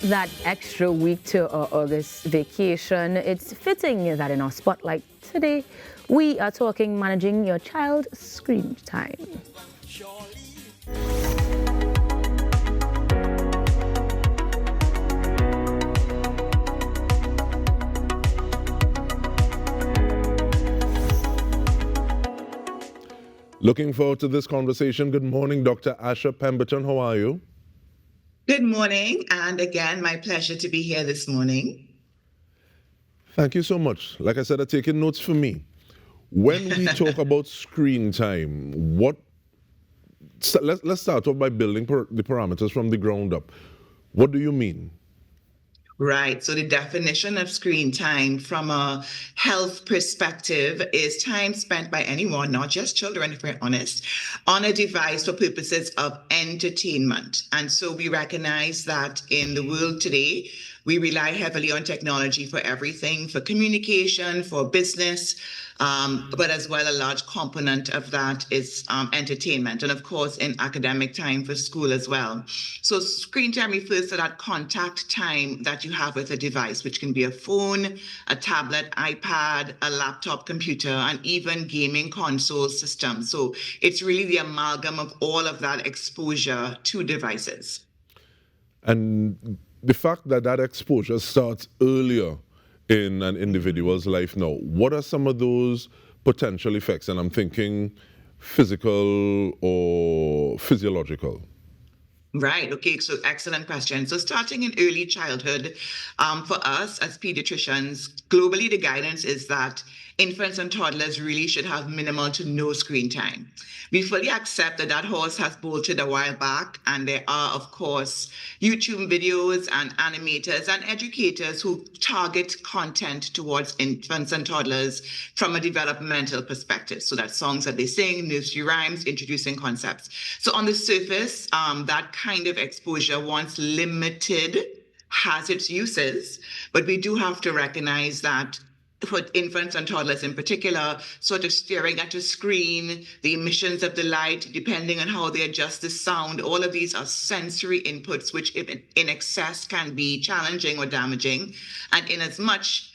that extra week to our August vacation, it's fitting that in our spotlight today, we are talking managing your child's screen time. Looking forward to this conversation. Good morning, Dr. Asha Pemberton. How are you? Good morning, and again, my pleasure to be here this morning. Thank you so much. Like I said, I'm taking notes for me. When we talk about screen time, let's start off by building the parameters from the ground up. What do you mean? Right. So the definition of screen time from a health perspective is time spent by anyone, not just children, if we're honest, on a device for purposes of entertainment. And so we recognize that in the world today, we rely heavily on technology for everything, for communication, for business, but as well, a large component of that is entertainment. And of course, in academic time for school as well. So screen time refers to that contact time that you have with a device, which can be a phone, a tablet, iPad, a laptop computer, and even gaming console systems. So it's really the amalgam of all of that exposure to devices. And the fact that exposure starts earlier in an individual's life now, what are some of those potential effects? And I'm thinking physical or physiological. Right. Okay. So excellent question. So starting in early childhood, for us as pediatricians, globally, the guidance is that infants and toddlers really should have minimal to no screen time. We fully accept that horse has bolted a while back, and there are, of course, YouTube videos and animators and educators who target content towards infants and toddlers from a developmental perspective. So that's songs that they sing, nursery rhymes, introducing concepts. So on the surface, that kind of exposure, once limited, has its uses, but we do have to recognize that for infants and toddlers in particular, sort of staring at a screen, the emissions of the light, depending on how they adjust the sound, all of these are sensory inputs, which in excess can be challenging or damaging. And in as much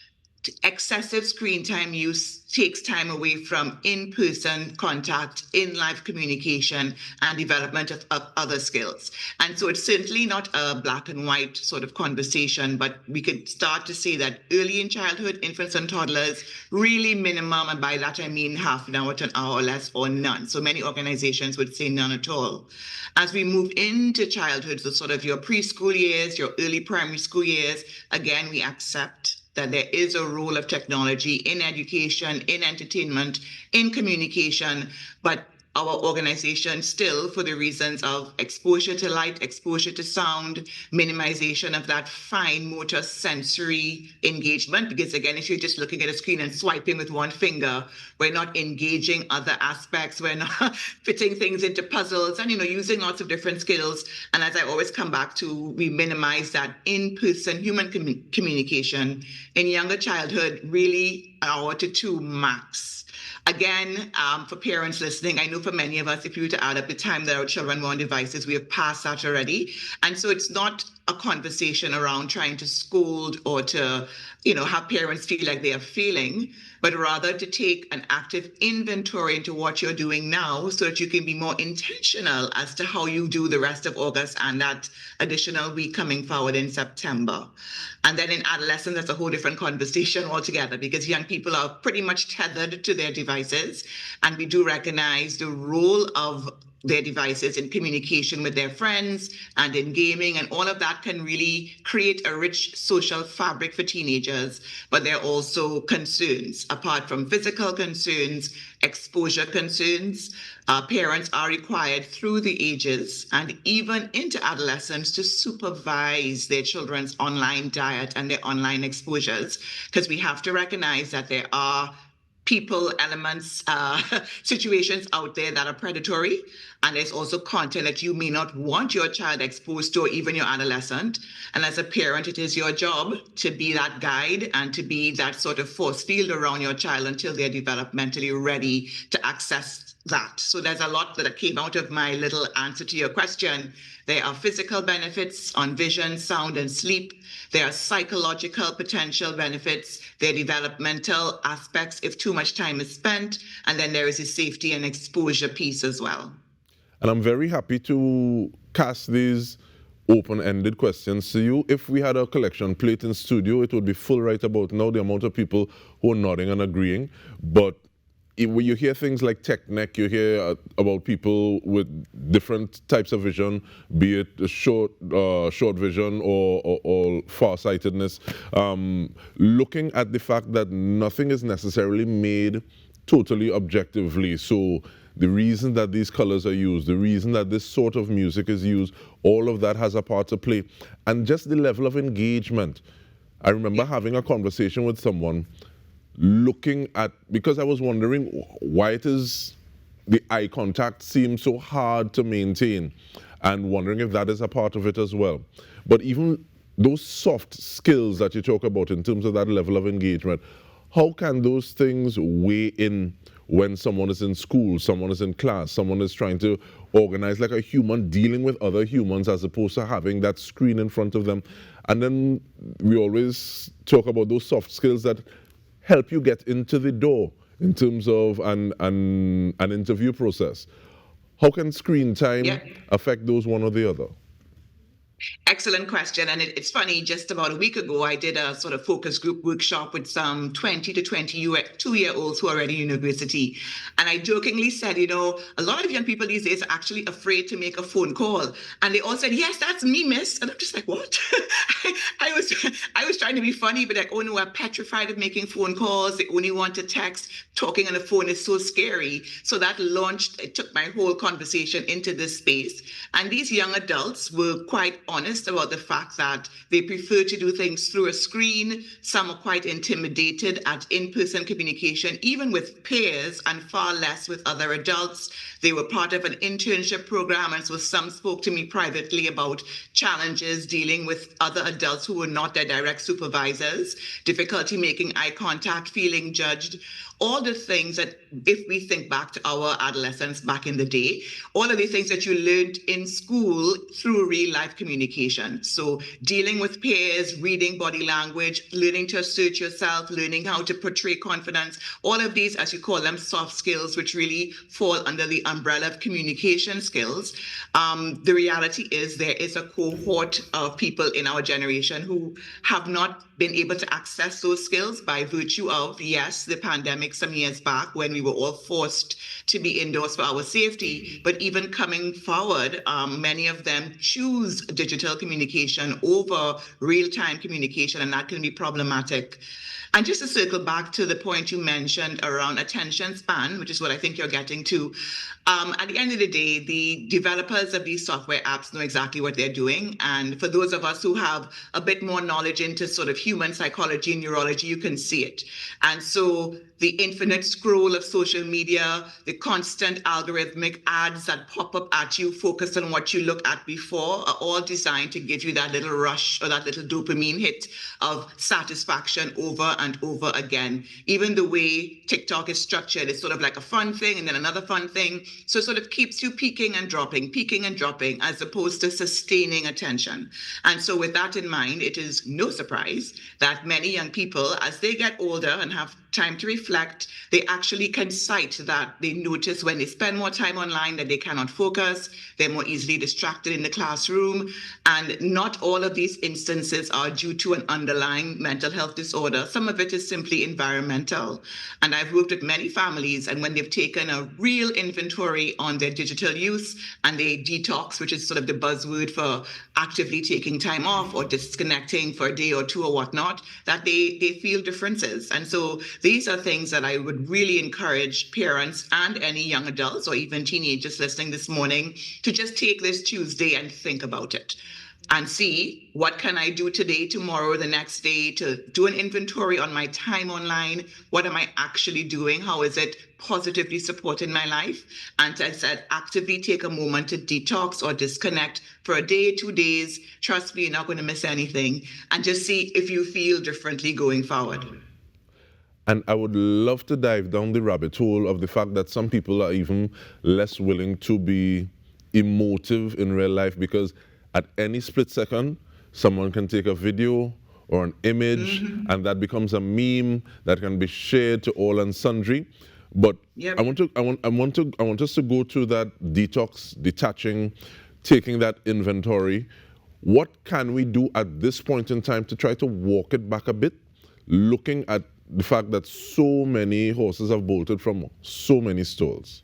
excessive screen time use takes time away from in-person contact, in-life communication, and development of other skills. And so it's certainly not a black and white sort of conversation, but we could start to say that early in childhood, infants and toddlers, really minimum, and by that I mean half an hour to an hour or less, or none. So many organizations would say none at all. As we move into childhood, so sort of your preschool years, your early primary school years, again, we accept that there is a role of technology in education, in entertainment, in communication, but our organization still, for the reasons of exposure to light, exposure to sound, minimization of that fine motor sensory engagement, because again, if you're just looking at a screen and swiping with one finger, we're not engaging other aspects, we're not fitting things into puzzles and, using lots of different skills. And as I always come back to, we minimize that in-person human communication in younger childhood, really an hour to two max. Again, for parents listening, I know for many of us, if you were to add up the time that our children were on devices, we have passed that already. And so it's not a conversation around trying to scold or to, have parents feel like they are failing, but rather to take an active inventory into what you're doing now so that you can be more intentional as to how you do the rest of August and that additional week coming forward in September. And then in adolescence, that's a whole different conversation altogether, because young people are pretty much tethered to their devices. And we do recognize the role of their devices in communication with their friends and in gaming, and all of that can really create a rich social fabric for teenagers. But there are also concerns, apart from physical concerns, exposure concerns. Parents are required through the ages and even into adolescence to supervise their children's online diet and their online exposures, because we have to recognize that there are people, elements, situations out there that are predatory. And there's also content that you may not want your child exposed to, or even your adolescent. And as a parent, it is your job to be that guide and to be that sort of force field around your child until they're developmentally ready to access that. So there's a lot that came out of my little answer to your question. There are physical benefits on vision, sound, and sleep. There are psychological potential benefits. There are developmental aspects if too much time is spent. And then there is a safety and exposure piece as well. And I'm very happy to cast these open-ended questions to you. If we had a collection plate in studio, it would be full right about now, the amount of people who are nodding and agreeing. But when you hear things like tech neck, you hear about people with different types of vision, be it short vision or far-sightedness, looking at the fact that nothing is necessarily made totally objectively. So the reason that these colors are used, the reason that this sort of music is used, all of that has a part to play. And just the level of engagement. I remember having a conversation with someone looking at, because I was wondering why it is the eye contact seems so hard to maintain, and wondering if that is a part of it as well. But even those soft skills that you talk about in terms of that level of engagement, how can those things weigh in when someone is in school, someone is in class, someone is trying to organize like a human dealing with other humans as opposed to having that screen in front of them? And then we always talk about those soft skills that help you get into the door in terms of an interview process. How can screen time affect those one or the other? Excellent question. And it's funny, just about a week ago, I did a sort of focus group workshop with some 20 to 22-year-olds who are already in university. And I jokingly said, you know, a lot of young people these days are actually afraid to make a phone call. And they all said, yes, that's me, miss. And I'm just like, what? I was trying to be funny, but like, oh no, I'm petrified of making phone calls. They only want to text. Talking on the phone is so scary. So that it took my whole conversation into this space. And these young adults were quite honest about the fact that they prefer to do things through a screen. Some are quite intimidated at in-person communication, even with peers, and far less with other adults. They were part of an internship program, and so some spoke to me privately about challenges dealing with other adults who were not their direct supervisors, difficulty making eye contact, feeling judged. All the things that, if we think back to our adolescence back in the day, all of the things that you learned in school through real life communication. So dealing with peers, reading body language, learning to assert yourself, learning how to portray confidence, all of these, as you call them, soft skills, which really fall under the umbrella of communication skills. The reality is there is a cohort of people in our generation who have not been able to access those skills by virtue of, yes, the pandemic some years back when we were all forced to be indoors for our safety. But even coming forward, many of them choose digital communication over real-time communication, and that can be problematic. And just to circle back to the point you mentioned around attention span, which is what I think you're getting to, at the end of the day, the developers of these software apps know exactly what they're doing. And for those of us who have a bit more knowledge into sort of human psychology and neurology, you can see it. And so the infinite scroll of social media, the constant algorithmic ads that pop up at you focused on what you looked at before, are all designed to give you that little rush or that little dopamine hit of satisfaction over and over again. Even the way TikTok is structured, it's sort of like a fun thing and then another fun thing. So it sort of keeps you peaking and dropping, as opposed to sustaining attention. And so with that in mind, it is no surprise that many young people, as they get older and have time to reflect, they actually can cite that they notice when they spend more time online that they cannot focus, they're more easily distracted in the classroom, and not all of these instances are due to an underlying mental health disorder. Some of it is simply environmental. And I've worked with many families, and when they've taken a real inventory on their digital use and they detox, which is sort of the buzzword for actively taking time off or disconnecting for a day or two or whatnot, that they feel differences. And so these are things that I would really encourage parents and any young adults or even teenagers listening this morning to just take this Tuesday and think about it and see what can I do today, tomorrow, the next day to do an inventory on my time online. What am I actually doing? How is it positively supporting my life? And as I said, actively take a moment to detox or disconnect for a day, 2 days. Trust me, you're not going to miss anything. And just see if you feel differently going forward. And I would love to dive down the rabbit hole of the fact that some people are even less willing to be emotive in real life, because at any split second, someone can take a video or an image, and that becomes a meme that can be shared to all and sundry. But Yep. I want us to go through that detox, detaching, taking that inventory. What can we do at this point in time to try to walk it back a bit, looking at the fact that so many horses have bolted from so many stalls?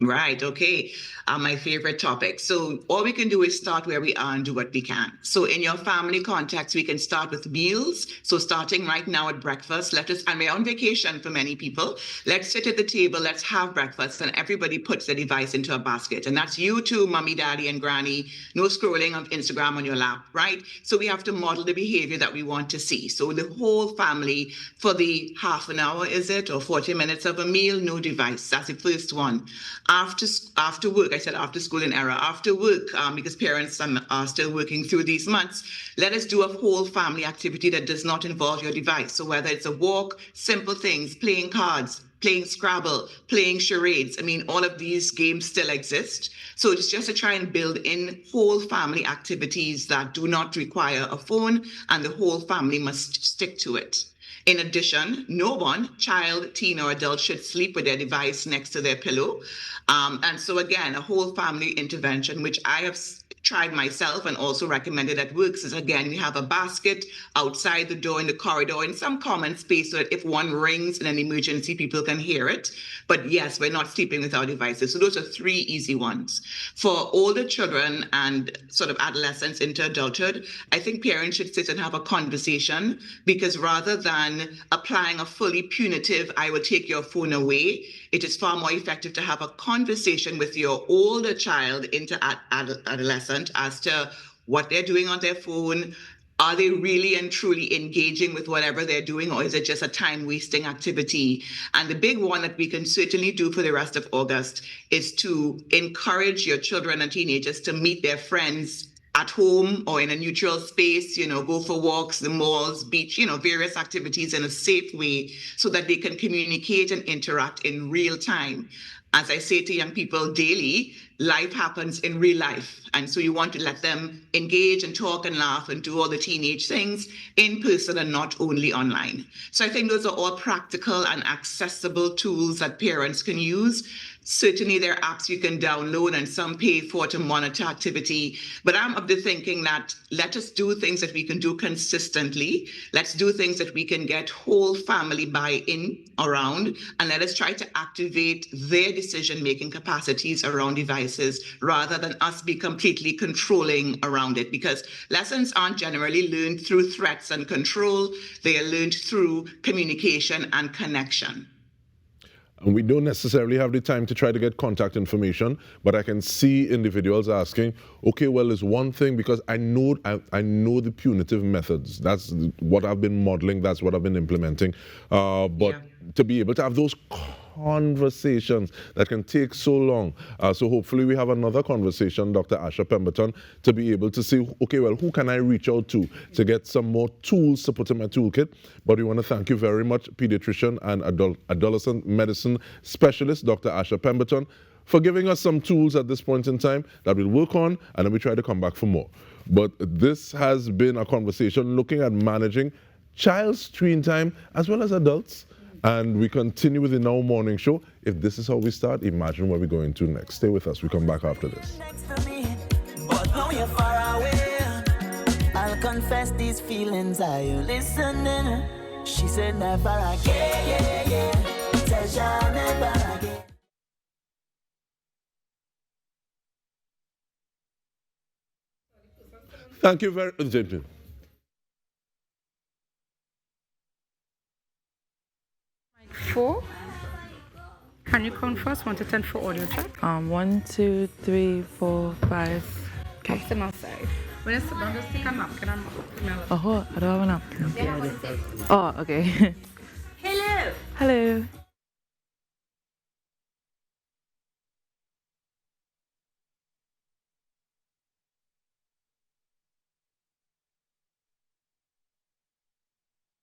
Right. Okay. My favorite topic. So all we can do is start where we are and do what we can. So in your family context, we can start with meals. So starting right now at breakfast, and we're on vacation for many people. Let's sit at the table, let's have breakfast, and everybody puts their device into a basket. And that's you too, mommy, daddy, and granny. No scrolling of Instagram on your lap, right? So we have to model the behavior that we want to see. So the whole family, for the half an hour, is it, or 40 minutes of a meal, no device. That's the first one. After work, I said after school in error, after work, because parents are still working through these months, let us do a whole family activity that does not involve your device. So whether it's a walk, simple things, playing cards, playing Scrabble, playing charades. I mean, all of these games still exist. So it's just to try and build in whole family activities that do not require a phone, and the whole family must stick to it. In addition, no one, child, teen, or adult, should sleep with their device next to their pillow. And so again, a whole family intervention, which I have tried myself and also recommended that works, is again, we have a basket outside the door in the corridor in some common space, so that if one rings in an emergency, people can hear it. But yes, we're not sleeping with our devices. So those are 3 easy ones. For older children and sort of adolescents into adulthood, I think parents should sit and have a conversation, because rather than applying a fully punitive, I will take your phone away, it is far more effective to have a conversation with your older child into adolescent as to what they're doing on their phone. Are they really and truly engaging with whatever they're doing, or is it just a time-wasting activity? And the big one that we can certainly do for the rest of August is to encourage your children and teenagers to meet their friends at home or in a neutral space, go for walks, the malls, beach, various activities in a safe way, so that they can communicate and interact in real time. As I say to young people daily, life happens in real life. And so you want to let them engage and talk and laugh and do all the teenage things in person and not only online. So I think those are all practical and accessible tools that parents can use. Certainly there are apps you can download and some pay for to monitor activity. But I'm of the thinking that let us do things that we can do consistently. Let's do things that we can get whole family buy-in around, and let us try to activate their decision-making capacities around devices rather than us be completely controlling around it, because lessons aren't generally learned through threats and control. They are learned through communication and connection. And we don't necessarily have the time to try to get contact information, but I can see individuals asking, okay, well, it's one thing, because I know the punitive methods. That's what I've been modeling. That's what I've been implementing. To be able to have those conversations that can take so long. So hopefully we have another conversation, Dr. Asha Pemberton, to be able to see, okay, well, who can I reach out to get some more tools to put in my toolkit? But we want to thank you very much, pediatrician and adolescent medicine specialist, Dr. Asha Pemberton, for giving us some tools at this point in time that we'll work on, and then we try to come back for more. But this has been a conversation looking at managing child screen time as well as adults. And we continue with the Now Morning Show. If this is how we start, imagine where we're going to next. Stay with us. We come back after this. I'll confess these feelings. Are you listening? She said never again. Tell ya never again. Thank you very much. Four. Can you count first? 1 to 10 for audio check. 1, 2, 3, 4, 5. Okay. Optimal side. When it's done, just take a napkin and Oh, I don't have a napkin. Oh, okay. Hello. Hello.